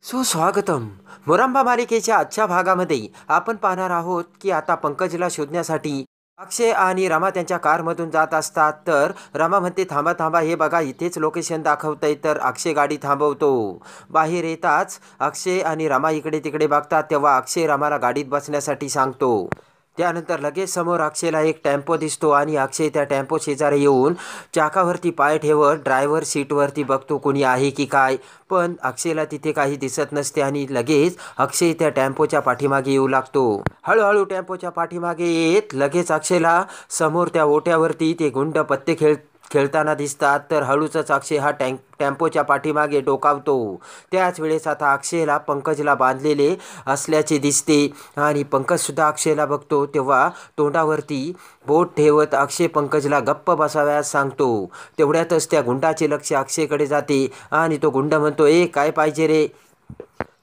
सुस्वागतम. मोरांबा मालिकेच्या आजच्या भागामध्ये आपण पाहणार आहोत की आता पंकजला शोधण्यासाठी अक्षय आणि रमा त्यांच्या कारमधून जात असतात. तर रमा म्हणते थांबा थांबा, हे बघा इथेच लोकेशन दाखवतंय. तर अक्षय गाडी थांबवतो. बाहेर येताच अक्षय आणि रमा इकडे तिकडे बघतात. तेव्हा अक्षय रमाला गाडीत बसण्यासाठी सांगतो. त्यानंतर लगेच समोर अक्षयला एक टेम्पो दिसतो आणि अक्षय त्या टेम्पो शेजारी येऊन चाकावरती पाय ठेवत ड्रायव्हर सीटवरती बघतो कोणी आहे की काय. पण अक्षयला तिथे काही दिसत नसते आणि लगेच अक्षय त्या टेम्पोच्या पाठीमागे येऊ लागतो. हळूहळू टेम्पोच्या पाठीमागे येत लगेच अक्षयला समोर त्या ओट्यावरती ते गुंड पत्ते खेळताना दिसतात. तर हळूच अक्षय हा टेम्पोच्या पाठीमागे डोकावतो. त्याच वेळेस आता अक्षयला पंकजला बांधलेले असल्याचे दिसते आणि पंकजसुद्धा अक्षयला बघतो. तेव्हा तोंडावरती बोट ठेवत अक्षय पंकजला गप्प बसाव्यास सांगतो. तेवढ्यातच त्या गुंडाचे लक्ष अक्षयकडे जाते आणि तो गुंड म्हणतो, ए काय पाहिजे रे.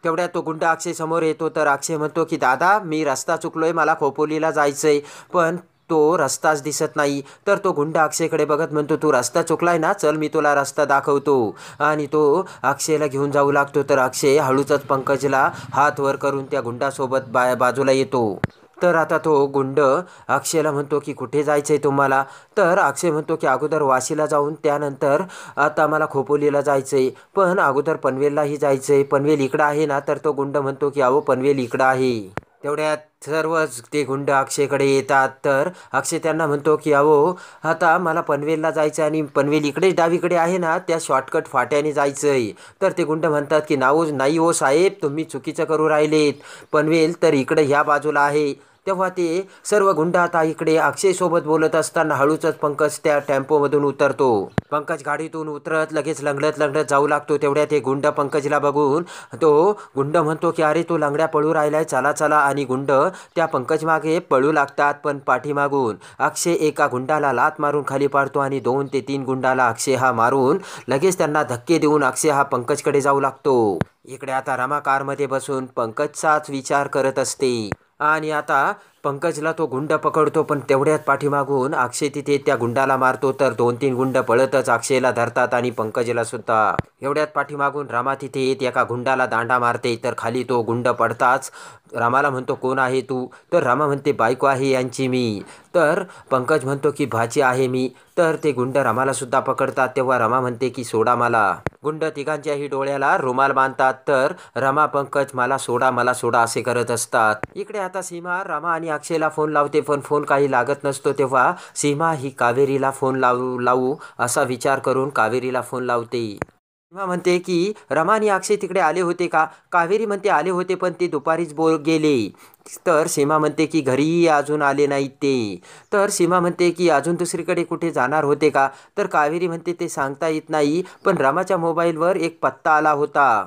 तेवढ्यात तो गुंड अक्षय समोर येतो. तर अक्षय म्हणतो की दादा, मी रस्ता चुकलोय, मला खोपोलीला जायचंय. पण तो रस्ताच दिसत नाही. तर तो गुंड अक्षयकडे बघत म्हणतो, तू रस्ता चुकलाय ना, चल मी तुला रस्ता दाखवतो. आणि तो अक्षयला घेऊन जाऊ लागतो. तर अक्षय हळूच पंकजला हात वर करून त्या गुंडासोबत बाजूला येतो. तर आता तो गुंड अक्षयला म्हणतो की कुठे जायचं आहे तुम्हाला. तर अक्षय म्हणतो की अगोदर वाशीला जाऊन त्यानंतर आता मला खोपोलीला जायचं आहे, पण अगोदर पनवेललाही जायचं आहे. पनवेल इकडं आहे ना. तर तो गुंड म्हणतो की अहो पनवेल इकडं आहे. तेवढ्यात सर्वच ते गुंड अक्षयकडे येतात. तर अक्षय त्यांना म्हणतो की अहो आता मला पनवेलला जायचं आणि पनवेल इकडेच डावीकडे आहे ना, त्या शॉर्टकट फाट्याने जायचं आहे. तर ते गुंड म्हणतात की नाही हो साहेब, तुम्ही चुकीचं करू राहिलेत. पनवेल तर इकडे ह्या बाजूला आहे. तेव्हा ते सर्व गुंड आता इकडे अक्षयसोबत बोलत असताना हळूच पंकज त्या टेम्पोमधून उतरतो. पंकज गाडीतून उतरत लगेच लंगडत लंगडत जाऊ लागतो. तेवढ्यात ते गुंड पंकजला बघून तो गुंड म्हणतो की अरे तो लंगड्या पळू राहिलाय, चला चला. आणि गुंड त्या पंकज मागे पळू लागतात. पण पाठीमागून अक्षय एका गुंडाला लात मारून खाली पाडतो आणि 2 ते 3 गुंडाला अक्षय हा मारून लगेच त्यांना धक्के देऊन अक्षय हा पंकजकडे जाऊ लागतो. इकडे आता रमा कारमध्ये बसून पंकजचाच विचार करत असते आणि आता पंकजला तो गुंड पकडतो. पण तेवढ्यात पाठीमागून अक्षय तिथे त्या गुंडाला मारतो. तर 2-3 गुंड पळतच अक्षयला धरतात आणि पंकजला सुद्धा. एवढ्यात पाठीमागून रमा तिथे येत एका गुंडाला दांडा मारते. तर खाली तो गुंड पडताच रामाला म्हणतो, कोण आहे तू. तर रामा म्हणते, बायको आहे यांची मी. तर पंकज म्हणतो की भाची आहे मी. तर ते गुंड रमाला सुद्धा पकडतात. तेव्हा रमा म्हणते की सोडा मला. गुंड तिघांच्याही डोळ्याला रुमाल बांधतात. तर रमा पंकज मला सोडा असे करत असतात. इकडे आता सीमा रमा आणि अक्षयला फोन लावते, पण फोन काही लागत नसतो. तेव्हा सीमा ही कावेरीला फोन लावू असा विचार करून कावेरीला फोन लावते. सीमा म्हणते की रमा आणि अक्षय तिकडे आले होते का. कावेरी म्हणते आले होते, पण ते दुपारीच गेले. तर सीमा म्हणते की घरीही अजून आले नाहीत ते. तर सीमा म्हणते की अजून दुसरीकडे कुठे जाणार होते का. तर कावेरी म्हणते ते सांगता येत नाही, पण रमाच्या मोबाईलवर एक पत्ता आला होता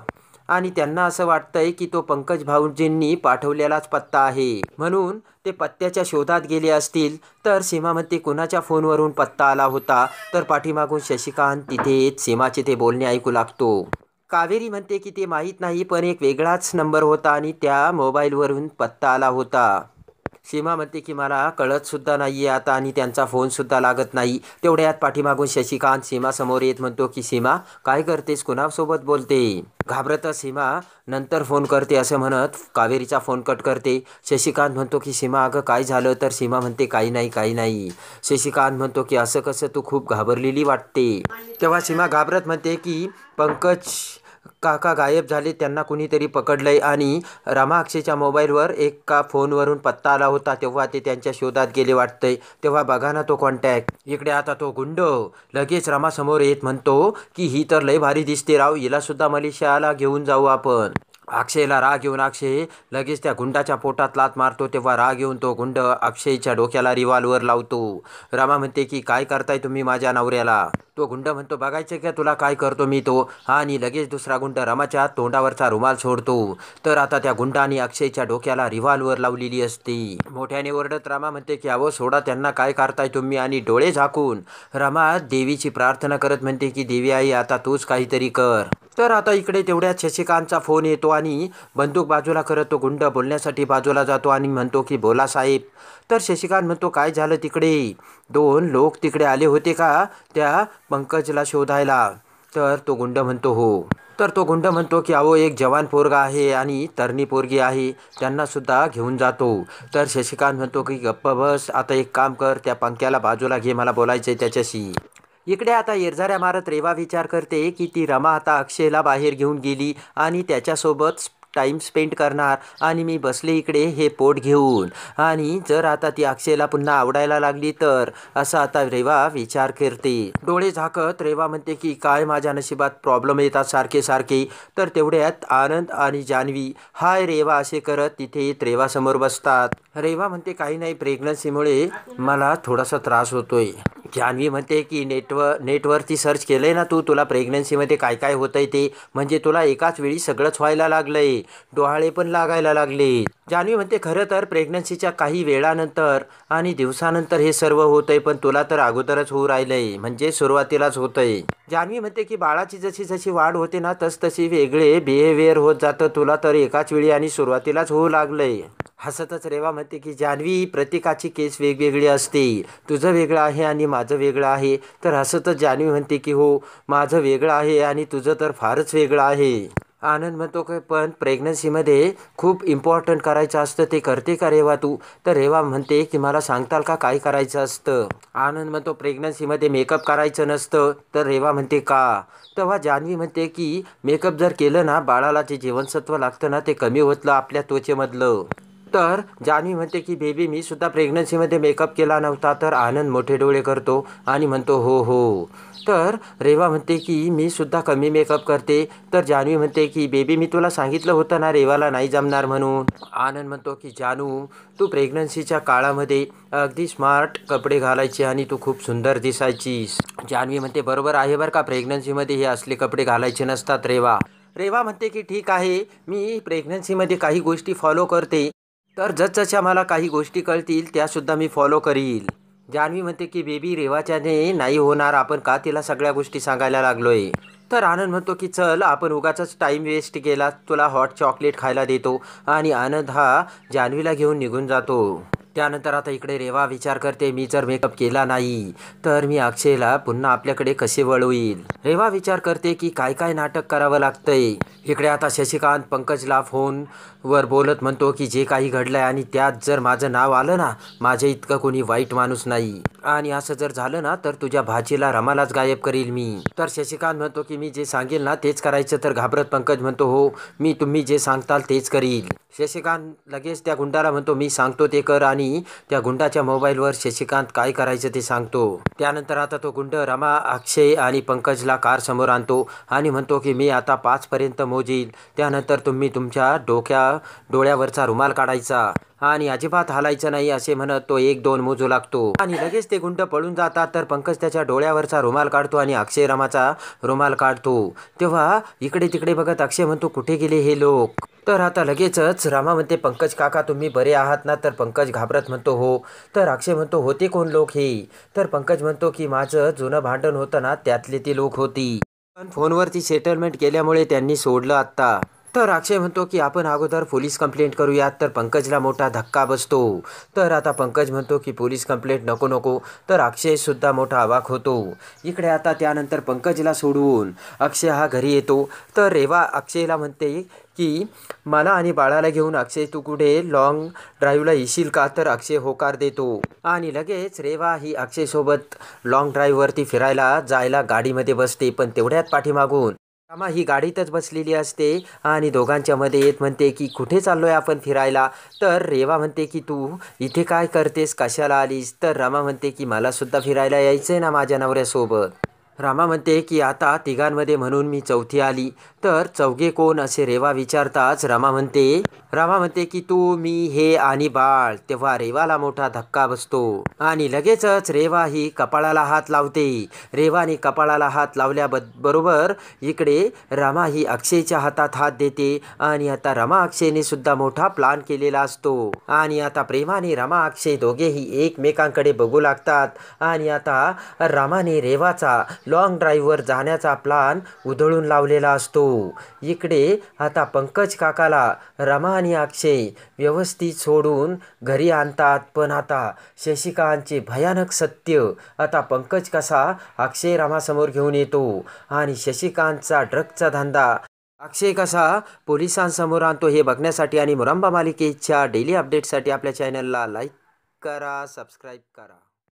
आणि त्यांना असं वाटतंय की तो पंकज भाऊजींनी पाठवलेलाच पत्ता आहे, म्हणून ते पत्त्याच्या शोधात गेले असतील. तर सीमा म्हणते कुणाच्या फोनवरून पत्ता आला होता. तर पाठीमागून शशिकांत तिथे सीमाचे ते बोलणे ऐकू लागतो. कावेरी म्हणते की ते माहीत नाही, पण एक वेगळाच नंबर होता आणि त्या मोबाईलवरून पत्ता आला होता. सीमा म्हणते की मला कळतसुद्धा नाही आहे आता आणि त्यांचा फोनसुद्धा लागत नाही. तेवढ्यात पाठीमागून शशिकांत सीमासमोर येत म्हणतो की सीमा काय करतेस, कुणासोबत बोलते. घाबरत सीमा नंतर फोन करते असं म्हणत कावेरीचा फोन कट करते. शशिकांत म्हणतो की सीमा अगं काय झालं. तर सीमा म्हणते काही नाही. शशिकांत म्हणतो की असं कसं, तू खूप घाबरलेली वाटते. तेव्हा सीमा घाबरत म्हणते की पंकज काका गायब झाले, त्यांना कुणीतरी पकडलंय आणि रमा अक्षयच्या मोबाईलवर एका फोनवरून पत्ता आला होता, तेव्हा ते त्यांच्या शोधात गेले वाटतंय. तेव्हा बघा ना तो कॉन्टॅक्ट. इकडे आता तो गुंड लगेच रमासमोर येत म्हणतो की ही तर लय भारी दिसते राव, हिला सुद्धा मलेशियाला घेऊन जाऊ आपण. अक्षयला राग येऊन अक्षय लगेच त्या गुंडाच्या पोटात लात मारतो. तेव्हा राग येऊन तो गुंड अक्षयच्या डोक्याला रिव्हॉल्वर लावतो. रमा म्हणते की काय करताय तुम्ही माझ्या नवऱ्याला. तो गुंड म्हणतो बघायचं का तुला काय करतो मी तो. आणि लगेच दुसरा गुंड रमाच्या तोंडावरचा रुमाल सोडतो. तर आता त्या गुंडाने अक्षयच्या डोक्याला रिव्हॉल्वर लावलेली असते. मोठ्याने ओरडत रमा म्हणते की अहो सोडा त्यांना, काय करताय तुम्ही. आणि डोळे झाकून रमा देवीची प्रार्थना करत म्हणते की देवी आई आता तूच काहीतरी कर. तर आता इकडे तेवढ्यात शशिकांतचा फोन येतो आणि बंदूक बाजूला करत तो गुंड बोलण्यासाठी बाजूला जातो आणि म्हणतो की बोला साहेब. तर शशिकांत म्हणतो काय झालं तिकडे, 2 लोक तिकडे आले होते का त्या पंकजला शोधायला. तर तो गुंड म्हणतो हो. तर तो गुंड म्हणतो की अहो एक जवान पोरगा आहे आणि तरणी पोरगी आहे, त्यांनासुद्धा घेऊन जातो. तर शशिकांत म्हणतो की गप्प बस, आता एक काम कर, त्या पंक्याला बाजूला घे, मला बोलायचं आहे त्याच्याशी. इकडे आता येरझाऱ्या मारत रेवा विचार करते की ती रमा आता अक्षयला बाहेर घेऊन गेली आणि त्याच्यासोबत टाईम स्पेंड करणार आणि मी बसले इकडे हे पोट घेऊन. आणि जर आता ती अक्षयला पुन्हा आवडायला लागली तर, असं आता रेवा विचार करते. डोळे झाकत रेवा म्हणते की काय माझ्या नशिबात प्रॉब्लेम येतात सारखे सारखे. तर तेवढ्यात आनंद आणि जान्हवी हाय रेवा असे करत तिथे येत रेवासमोर बसतात. रेवा म्हणते काही नाही, प्रेग्नन्सीमुळे मला थोडासा त्रास होतोय. जान्हवी म्हणते की नेटवरती सर्च केलंय ना तू, तुला प्रेग्नन्सीमध्ये काय काय होतंय ते, म्हणजे तुला एकाच वेळी सगळंच व्हायला लागलंय, डोहाळे पण लागायला लागले. जान्हवी म्हणते खरं तर प्रेग्नन्सीच्या काही वेळानंतर आणि दिवसानंतर हे सर्व होतंय, पण तुला तर अगोदरच होऊ राहिलंय, म्हणजे सुरुवातीलाच होतंय. जान्हवी म्हणते की बाळाची जशी जशी वाढ होते ना तसतशी वेगळे बिहेवियर होत जातं, तुला तर एकाच वेळी आणि सुरुवातीलाच होऊ लागलंय. हसतच रेवा म्हणते की जान्हवी प्रत्येकाची केस वेगवेगळी असते, तुझं वेगळं आहे आणि माझं वेगळं आहे. तर हसतच जान्हवी म्हणते की हो माझं वेगळं आहे आणि तुझं तर फारच वेगळं आहे. आनंद म्हणतो की पण प्रेग्नन्सीमध्ये खूप इम्पॉर्टंट करायचं असतं, ते करते का रेवा तू? तर रेवा म्हणते की मला सांगताल का काय करायचं असतं? आनंद म्हणतो प्रेग्नन्सीमध्ये मेकअप करायचं नसतं. तर रेवा म्हणते का? तेव्हा जान्हवी म्हणते की मेकअप जर केलं ना, बाळाला जे जीवनसत्व लागतं ना ते कमी होतं आपल्या त्वचेमधलं. तर जान्हवी म्हणते की बेबी मी सुद्धा प्रेग्नन्सीमध्ये मेकअप केला नव्हता. तर आनंद मोठे डोळे करतो आणि म्हणतो हो हो. तर रेवा म्हणते की मी सुद्धा कमी मेकअप करते. तर जान्हवी म्हणते की बेबी मी तुला सांगितलं होतं ना रेवाला नाही जमणार म्हणून. आनंद म्हणतो की जानू तू प्रेग्नन्सीच्या काळामध्ये अगदी स्मार्ट कपडे घालायचे आणि तू खूप सुंदर दिसायचीस. जान्हवी म्हणते बरोबर आहे बरं का, प्रेग्नन्सीमध्ये हे असले कपडे घालायचे नसतात रेवा. रेवा म्हणते की ठीक आहे, मी प्रेग्नन्सीमध्ये काही गोष्टी फॉलो करते, तर जसजशा मला काही गोष्टी कळतील त्यासुद्धा मी फॉलो करील. जान्हवी म्हणते की बेबी रेवाच्याने नाही होणार, आपण का तिला सगळ्या गोष्टी सांगायला लागलोय? तर आनंद म्हणतो की चल आपण उगाचच टाईम वेस्ट केला, तुला हॉट चॉकलेट खायला देतो. आणि आनंद हा जान्हवीला घेऊन निघून जातो. त्यानंतर आता इकडे रेवा विचार करते मी जर मेकअप केला नाही तर मी अक्षयला पुन्हा आपल्याकडे कसे वळवील. रेवा विचार करते की काय काय नाटक करावं लागतंय. इकडे आता शशिकांत पंकजला फोनवर बोलत म्हणतो की जे काही घडलंय आणि त्यात जर माझं नाव आलं ना, माझ्या इतकं कोणी वाईट माणूस नाही, आणि असं जर झालं ना तर तुझ्या भाचीला रमालाच गायब करील मी. तर शशिकांत म्हणतो की मी जे सांगेल ना तेच करायचं. तर घाबरत पंकज म्हणतो हो मी तुम्ही जे सांगताल तेच करील. शशिकांत लगेच त्या गुंडाला म्हणतो मी सांगतो ते कर, आणि त्या गुंडाच्या मोबाईलवर शशिकांत काय करायचं ते सांगतो. त्यानंतर आता तो गुंड रमा, अक्षय आणि पंकजला कार समोर आणतो आणि म्हणतो की मी आता 5 पर्यंत मोजील, त्यानंतर तुम्ही तुमच्या डोळ्यावरचा रुमाल काढायचा आणि अजिबात हालायचं नाही असे म्हणत तो 1-2 मोजू लागतो आणि लगेच ते गुंड पळून जातात. तर पंकज त्याच्या डोळ्यावरचा रुमाल काढतो आणि अक्षय रमाचा रुमाल काढतो. तेव्हा इकडे तिकडे बघत अक्षय म्हणतो कुठे गेले हे लोक? तर आता लगेचच रमा म्हणते पंकज काका तुम्ही बरे आहात ना? तर पंकज घाबरत म्हणतो हो. तर अक्षय म्हणतो होते कोण लोक हे? तर पंकज म्हणतो की माझं जुनं भांडण होतं ना त्यातले ती लोक होती, पण फोनवरती सेटलमेंट केल्यामुळे त्यांनी सोडलं आत्ता. तर अक्षय म्हणतो की आपण अगोदर पोलीस कंप्लेंट करूयात. तर पंकजला मोठा धक्का बसतो. तर आता पंकज म्हणतो की पोलीस कंप्लेंट नको नको. तर अक्षय सुद्धा मोठा अवाक होतो. इकडे आता त्यानंतर पंकजला सोडवून अक्षय हा घरी येतो. तर रेवा अक्षयला म्हणते की मला आणि बाळाला घेऊन अक्षय तू कुठे लॉंग ड्राईव्हला येशील का? तर अक्षय होकार देतो आणि लगेच रेवा ही अक्षयसोबत लॉंग ड्राईव्हवरती फिरायला जायला गाडीमध्ये बसते. पण तेवढ्यात पाठीमागून रमा ही गाडीतच बसलेली असते आणि दोघांच्या मध्ये येत म्हणते की कुठे चाललोय आपण फिरायला? तर रेवा म्हणते की तू इथे काय करतेस, कशाला आलीस? तर रमा म्हणते की मला सुद्धा फिरायला यायचंय ना माझ्या नवऱ्यासोबत. रमा म्हणते की आता तिघांमध्ये म्हणून मी चौथी आली. तर चौघे कोण असे रेवा विचारताच रमा म्हणते की तू, मी, हे आणि बाळ. तेव्हा रेवाला मोठा धक्का बसतो आणि लगेचच रेवा ही कपाळाला हात लावते. रेवाने कपाळाला हात लावल्याबरोबर इकडे रमा ही अक्षयच्या हातात हात देते आणि आता रमा अक्षयने सुद्धा मोठा प्लान केलेला असतो आणि आता प्रेमाने रमा अक्षय दोघेही एकमेकांकडे बघू लागतात आणि आता रमाने रेवाचा लॉंग ड्राईव्हवर जाण्याचा प्लान उधळून लावलेला असतो. इकडे आता पंकज काकाला रमा आणि अक्षय व्यवस्थित सोडून घरी आणतात. पण आता शशिकांतचे भयानक सत्य आता पंकज कसा अक्षय रमासमोर घेऊन येतो आणि शशिकांतचा ड्रगचा धंदा अक्षय कसा पोलिसांसमोर आणतो हे बघण्यासाठी आणि मुरंबा मालिकेच्या डेली अपडेटसाठी आपल्या चॅनलला लाईक करा, सबस्क्राईब करा.